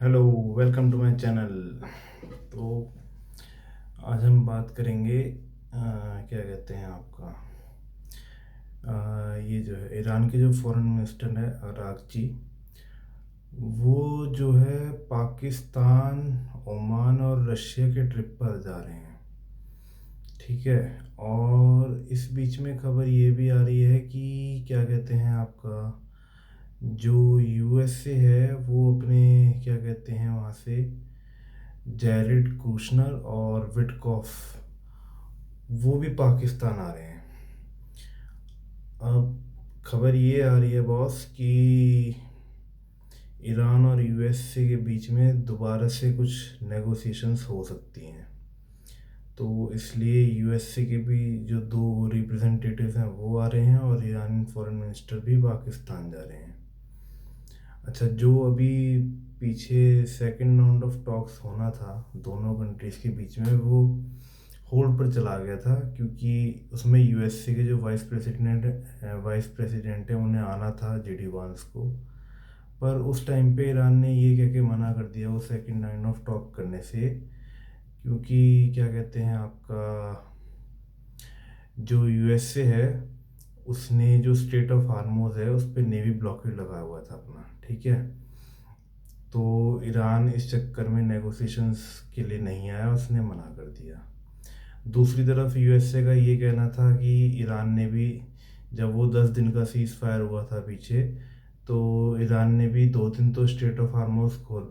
Hello, welcome to my channel. तो आज हम बात करेंगे क्या कहते हैं आपका ये जो है ईरान के जो फॉरेन मिनिस्टर है अरागची, वो जो है पाकिस्तान, ओमान और रशिया के ट्रिप पर जा रहे हैं। ठीक है। और इस बीच में खबर ये भी आ रही है कि क्या कहते हैं आपका जो यूएसए है वो अपने क्या कहते हैं वहाँ से जैरिड कुशनर और विटकॉफ वो भी पाकिस्तान आ रहे हैं। अब खबर ये आ रही है बॉस कि ईरान और यूएसए के बीच में दोबारा से कुछ नेगोशिएशंस हो सकती हैं। तो इसलिए यूएसए के भी जो दो रिप्रेजेंटेटिव्स हैं वो आ रहे हैं और ईरानी फॉरेन मिनिस्टर भी पाकिस्तान जा रहे हैं। अच्छा, जो अभी पीछे सेकंड राउंड ऑफ टॉक्स होना था दोनों कंट्रीज़ के बीच में, वो होल्ड पर चला गया था क्योंकि उसमें यूएसए के जो वाइस प्रेसिडेंट है उन्हें आना था जेडी वांस को। पर उस टाइम पे ईरान ने ये कह के मना कर दिया वो सेकंड राउंड ऑफ टॉक करने से, क्योंकि क्या कहते हैं आपका जो यूएसए है उसने जो स्टेट ऑफ हार्मोज है उस पर नेवी ब्लॉकेड लगाया हुआ था अपना। ठीक है। तो ईरान इस चक्कर में नेगोशिएशंस के लिए नहीं आया, उसने मना कर दिया। दूसरी तरफ यूएसए का ये कहना था कि ईरान ने भी, जब वो 10 दिन का सीज़ फायर हुआ था पीछे, तो ईरान ने भी 2 दिन तो स्टेट ऑफ हार्मोज खोल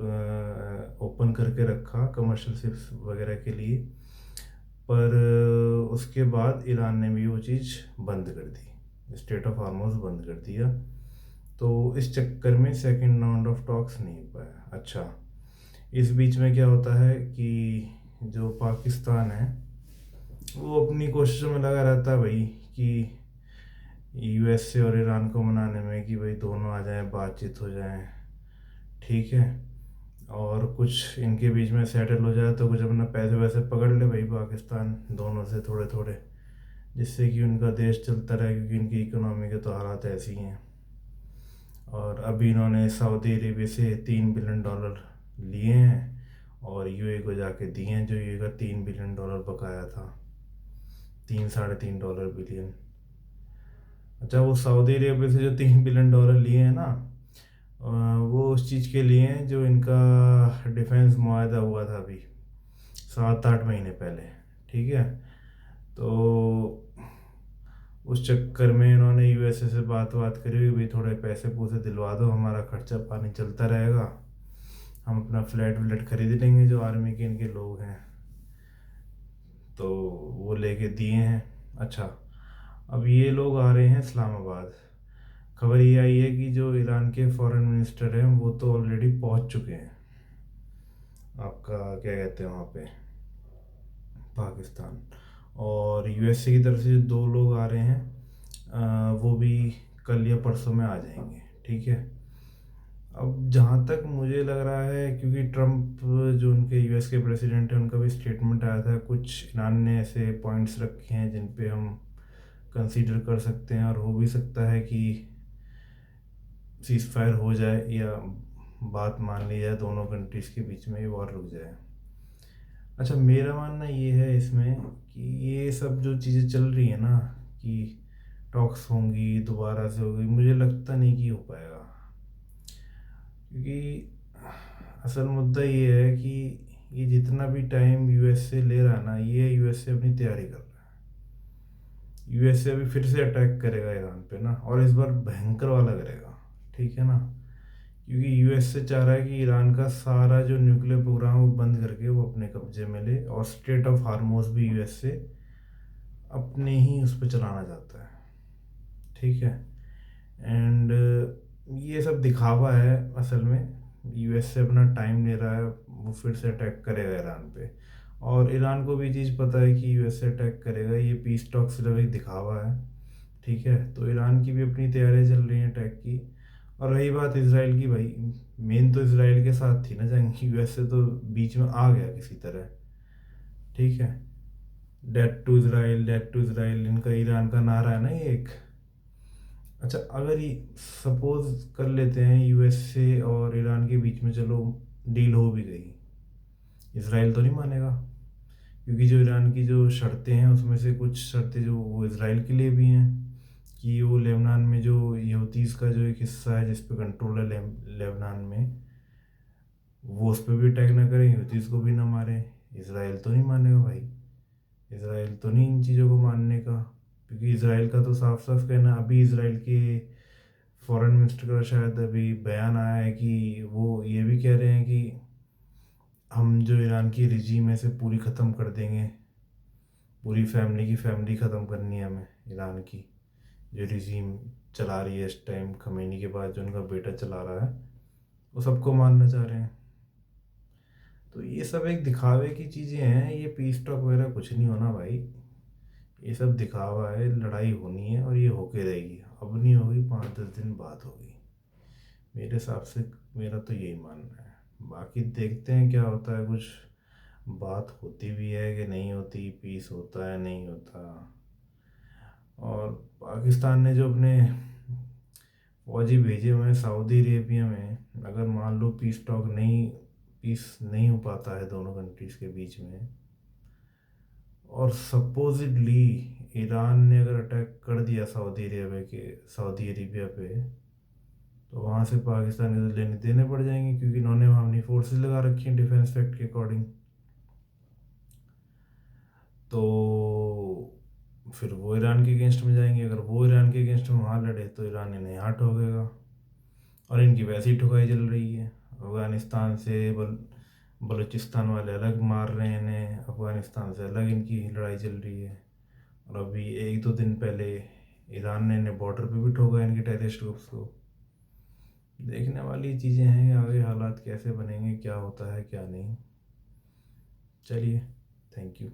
ओपन करके रखा कमर्शियल शिप्स वगैरह के लिए। पर उसके बाद ईरान ने भी वो चीज़ बंद कर दी, स्टेट ऑफ हार्मोज बंद कर दिया। तो इस चक्कर में सेकंड राउंड ऑफ टॉक्स नहीं हो पाया। अच्छा, इस बीच में क्या होता है कि जो पाकिस्तान है वो अपनी कोशिशों में लगा रहता है भाई कि यूएसए और ईरान को मनाने में कि भाई दोनों आ जाएं, बातचीत हो जाए। ठीक है। और कुछ इनके बीच में सेटल हो जाए तो कुछ अपना पैसे वैसे पकड़ ले भाई पाकिस्तान दोनों से थोड़े थोड़े, जिससे कि उनका देश चलता रहे, क्योंकि इनकी इकोनॉमी के तो हालात ऐसी हैं। और अभी इन्होंने सऊदी अरेबिया से $3 बिलियन लिए हैं और यूए को जाके दिए हैं, जो यूए का $3 बिलियन बकाया था। 3 साढ़े 3 बिलियन। अच्छा, वो सऊदी अरेबिया से जो $3 बिलियन लिए हैं ना, वो उस चीज़ के लिए हैं जो इनका डिफेंस मुआहदा हुआ था अभी 7-8 महीने पहले। ठीक है। तो उस चक्कर में इन्होंने यूएसए से बात करी हुई, भाई थोड़े पैसे पूसे दिलवा दो, हमारा खर्चा पानी चलता रहेगा, हम अपना फ्लैट व्लैट खरीद लेंगे जो आर्मी के इनके लोग हैं। तो वो लेके दिए हैं। अच्छा, अब ये लोग आ रहे हैं इस्लामाबाद। खबर ये आई है कि जो ईरान के फॉरेन मिनिस्टर हैं वो तो ऑलरेडी पहुंच चुके हैं आपका क्या कहते हैं वहाँ पे पाकिस्तान। और यूएसए की तरफ से जो दो लोग आ रहे हैं वो भी कल या परसों में आ जाएंगे। ठीक है। अब जहाँ तक मुझे लग रहा है, क्योंकि ट्रम्प जो उनके यूएस के प्रेसिडेंट हैं उनका भी स्टेटमेंट आया था, कुछ ईरान ने ऐसे पॉइंट्स रखे हैं जिन पे हम कंसीडर कर सकते हैं और हो भी सकता है कि सीज़ फायर हो जाए या बात मान ली जाए दोनों कंट्रीज़ के बीच में, वॉर रुक जाए। अच्छा, मेरा मानना ये है इसमें कि ये सब जो चीज़ें चल रही है ना, कि टॉक्स होंगी दोबारा से होगी, मुझे लगता नहीं कि हो पाएगा। क्योंकि असल मुद्दा ये है कि ये जितना भी टाइम यूएसए ले रहा है ना, ये यूएसए अपनी तैयारी कर रहा है। यूएसए अभी फिर से अटैक करेगा ईरान पे ना, और इस बार भयंकर वाला करेगा। ठीक है ना। क्योंकि यूएसए चाह रहा है कि ईरान का सारा जो न्यूक्लियर प्रोग्राम वो बंद करके वो अपने कब्जे में ले, और स्टेट ऑफ हार्मोज भी यूएसए अपने ही उस पर चलाना चाहता है। ठीक है। एंड ये सब दिखावा है असल में। यूएसए अपना टाइम ले रहा है, वो फिर से अटैक करेगा ईरान पे। और ईरान को भी चीज़ पता है कि यूएसए अटैक करेगा, ये पीस टॉक सिर्फ एक दिखावा है। ठीक है। तो ईरान की भी अपनी तैयारियां चल रही हैं अटैक की। और रही बात इसराइल की, भाई मेन तो इसराइल के साथ थी ना जंग, यूएसए तो बीच में आ गया किसी तरह। ठीक है। Death to Israel, death to Israel, इनका ईरान का नारा है ना ये एक। अच्छा, अगर ये सपोज कर लेते हैं यूएसए और ईरान के बीच में चलो डील हो भी गई, इसराइल तो नहीं मानेगा, क्योंकि जो ईरान की जो शर्तें हैं उसमें से कुछ शर्तें जो वो इसराइल के लिए भी हैं, कि वो लेबनान में जो यहूदीज़ का जो एक हिस्सा है जिस पे कंट्रोल है लेबनान में, वो उस पर भी अटैक ना करें, हूतीस को भी ना मारे। इसराइल तो नहीं मानेगा भाई, इसराइल तो नहीं इन चीज़ों को मानने का, क्योंकि इसराइल का तो साफ साफ कहना, अभी इसराइल के फॉरेन मिनिस्टर का शायद अभी बयान आया है कि वो ये भी कह रहे हैं कि हम जो ईरान की रिजीम है से पूरी ख़त्म कर देंगे, पूरी फैमिली ख़त्म करनी है हमें ईरान की, जो रिजीम चला रही है इस टाइम, खमेनी के बाद जो उनका बेटा चला रहा है, वो सबको मानना चाह रहे हैं। तो ये सब एक दिखावे की चीज़ें हैं, ये पीस टॉक वगैरह कुछ नहीं होना भाई, ये सब दिखावा है, लड़ाई होनी है और ये होके रहेगी, अब नहीं होगी, 5-10 दिन बाद होगी मेरे हिसाब से, मेरा तो यही मानना है। बाकी देखते हैं क्या होता है, कुछ बात होती भी है कि नहीं होती, पीस होता है नहीं होता। और पाकिस्तान ने जो अपने फौजी भेजे हुए हैं सऊदी अरेबिया में, अगर मान लो पीस नहीं हो पाता है दोनों कंट्रीज़ के बीच में, और सपोजिडली ईरान ने अगर अटैक कर दिया सऊदी अरेबिया पे, तो वहाँ से पाकिस्तान को लेने देने पड़ जाएंगे, क्योंकि इन्होंने वहाँ अपनी फोर्सेस लगा रखी हैं डिफेंस फैक्ट के अकॉर्डिंग। तो फिर वो ईरान के अगेंस्ट में जाएंगे, अगर वो ईरान के अगेंस्ट में वहाँ लड़े तो ईरान इन्हें यहाँ ठोकेगा, और इनकी वैसे ही ठुकाई चल रही है, अफ़गानिस्तान से बलूचिस्तान वाले अलग मार रहे हैं इन्हें, अफ़गानिस्तान से अलग इनकी लड़ाई चल रही है। और अभी 1-2 दिन पहले ईरान ने इन्हें बॉर्डर पे भी ठोका इनके टेररिस्ट ग्रुप्स को। देखने वाली चीज़ें हैं, आगे हालात कैसे बनेंगे, क्या होता है क्या नहीं। चलिए, थैंक यू।